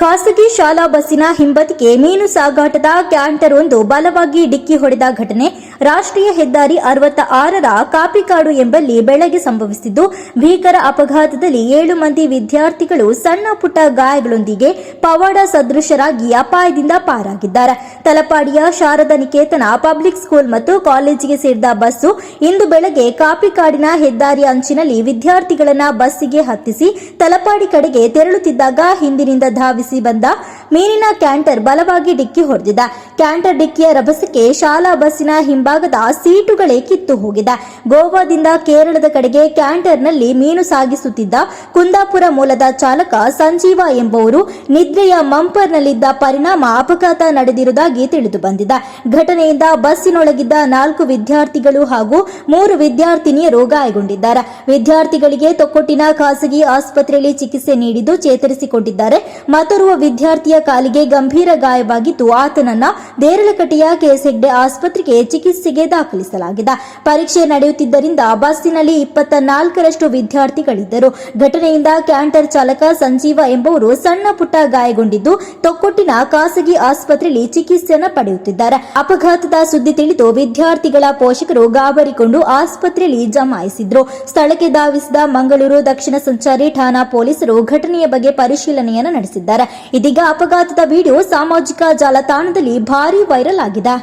ಖಾಸಗಿ ಶಾಲಾ ಬಸ್ಸಿನ ಹಿಂಬದಿಗೆ ಮೀನು ಸಾಗಾಟದ ಕ್ಯಾಂಟರ್ ಒಂದು ಬಲವಾಗಿ ಡಿಕ್ಕಿ ಹೊಡೆದ ಘಟನೆ ರಾಷ್ಟ್ರೀಯ ಹೆದ್ದಾರಿ 66ರ ಕಾಪಿಕಾಡು ಎಂಬಲ್ಲಿ ಬೆಳಗ್ಗೆ ಸಂಭವಿಸಿದ್ದು, ಭೀಕರ ಅಪಘಾತದಲ್ಲಿ 7 ಮಂದಿ ವಿದ್ಯಾರ್ಥಿಗಳು ಸಣ್ಣ ಪುಟ್ಟ ಗಾಯಗಳೊಂದಿಗೆ ಪವಾಡ ಸದೃಶರಾಗಿ ಅಪಾಯದಿಂದ ಪಾರಾಗಿದ್ದಾರೆ. ತಲಪಾಡಿಯ ಶಾರದಾ ನಿಕೇತನ ಪಬ್ಲಿಕ್ ಸ್ಕೂಲ್ ಮತ್ತು ಕಾಲೇಜಿಗೆ ಸೇರಿದ ಬಸ್ಸು ಇಂದು ಬೆಳಗ್ಗೆ ಕಾಪಿಕಾಡಿನ ಹೆದ್ದಾರಿ ಅಂಚಿನಲ್ಲಿ ವಿದ್ಯಾರ್ಥಿಗಳನ್ನ ಬಸ್ಸಿಗೆ ಹತ್ತಿಸಿ ತಲಪಾಡಿ ಕಡೆಗೆ ತೆರಳುತ್ತಿದ್ದಾಗ ಹಿಂದಿನಿಂದ ಧಾವಿಸಿ ಬಂದ ಮೀನಿನ ಕ್ಯಾಂಟರ್ ಬಲವಾಗಿ ಡಿಕ್ಕಿ ಹೊಡೆದಿದೆ. ಕ್ಯಾಂಟರ್ ಡಿಕ್ಕಿಯ ರಭಸಕ್ಕೆ ಶಾಲಾ ಬಸ್ಸಿನ ಹಿಂಭಾಗದ ಸೀಟುಗಳೇ ಕಿತ್ತು ಹೋಗಿದೆ. ಗೋವಾದಿಂದ ಕೇರಳದ ಕಡೆಗೆ ಕ್ಯಾಂಟರ್ನಲ್ಲಿ ಮೀನು ಸಾಗಿಸುತ್ತಿದ್ದ ಕುಂದಾಪುರ ಮೂಲದ ಚಾಲಕ ಸಂಜೀವ ಎಂಬುವರು ನಿದ್ರೆಯ ಮಂಪರ್ನಲ್ಲಿದ್ದ ಪರಿಣಾಮ ಅಪಘಾತ ನಡೆದಿರುವುದಾಗಿ ತಿಳಿದು ಬಂದಿದೆ. ಘಟನೆಯಿಂದ ಬಸ್ಸಿನೊಳಗಿದ್ದ 4 ವಿದ್ಯಾರ್ಥಿಗಳು ಹಾಗೂ 3 ವಿದ್ಯಾರ್ಥಿನಿಯರು ಗಾಯಗೊಂಡಿದ್ದಾರೆ. ವಿದ್ಯಾರ್ಥಿಗಳಿಗೆ ತೊಕ್ಕೊಟ್ಟಿನ ಖಾಸಗಿ ಆಸ್ಪತ್ರೆಯಲ್ಲಿ ಚಿಕಿತ್ಸೆ ನೀಡಿದ್ದು ಚೇತರಿಸಿಕೊಂಡಿದ್ದಾರೆ. ಮತ್ತೋರ್ವ ವಿದ್ಯಾರ್ಥಿಯ ಕಾಲಿಗೆ ಗಂಭೀರ ಗಾಯವಾಗಿದ್ದು ಆತನನ್ನ ದೇರಳಕಟ್ಟೆಯ ಕೆಎಸ್ ಹೆಗ್ಡೆ ಆಸ್ಪತ್ರೆಗೆ ಚಿಕಿತ್ಸೆಗೆ ದಾಖಲಿಸಲಾಗಿದೆ. ಪರೀಕ್ಷೆ ನಡೆಯುತ್ತಿದ್ದರಿಂದ ಬಸ್ಸಿನಲ್ಲಿ 24ರಷ್ಟು ವಿದ್ಯಾರ್ಥಿಗಳಿದ್ದರು. ಘಟನೆಯಿಂದ ಕ್ಯಾಂಟರ್ ಚಾಲಕ ಸಂಜೀವ ಎಂಬುವರು ಸಣ್ಣ ಪುಟ್ಟ ಗಾಯಗೊಂಡಿದ್ದು ತೊಕ್ಕೊಟ್ಟಿನ ಖಾಸಗಿ ಆಸ್ಪತ್ರೆಯಲ್ಲಿ ಚಿಕಿತ್ಸೆಯನ್ನು ಪಡೆಯುತ್ತಿದ್ದಾರೆ. ಅಪಘಾತದ ಸುದ್ದಿ ತಿಳಿದು ವಿದ್ಯಾರ್ಥಿಗಳ ಪೋಷಕರು ಗಾಬರಿಗೊಂಡು ಆಸ್ಪತ್ರೆಯಲ್ಲಿ ಜಮಾಯಿಸಿದ್ರು. ಸ್ಥಳಕ್ಕೆ ಧಾವಿಸಿದ ಮಂಗಳೂರು ದಕ್ಷಿಣ ಸಂಚಾರಿ ಠಾಣಾ ಪೊಲೀಸರು ಘಟನೆಯ ಬಗ್ಗೆ ಪರಿಶೀಲನೆಯನ್ನು ನಡೆಸಿದ್ದಾರೆ. ಇದೀಗ ಅಪಘಾತದ ವಿಡಿಯೋ ಸಾಮಾಜಿಕ ಜಾಲತಾಣದಲ್ಲಿ ಭಾರೀ ವೈರಲ್ ಆಗಿದೆ.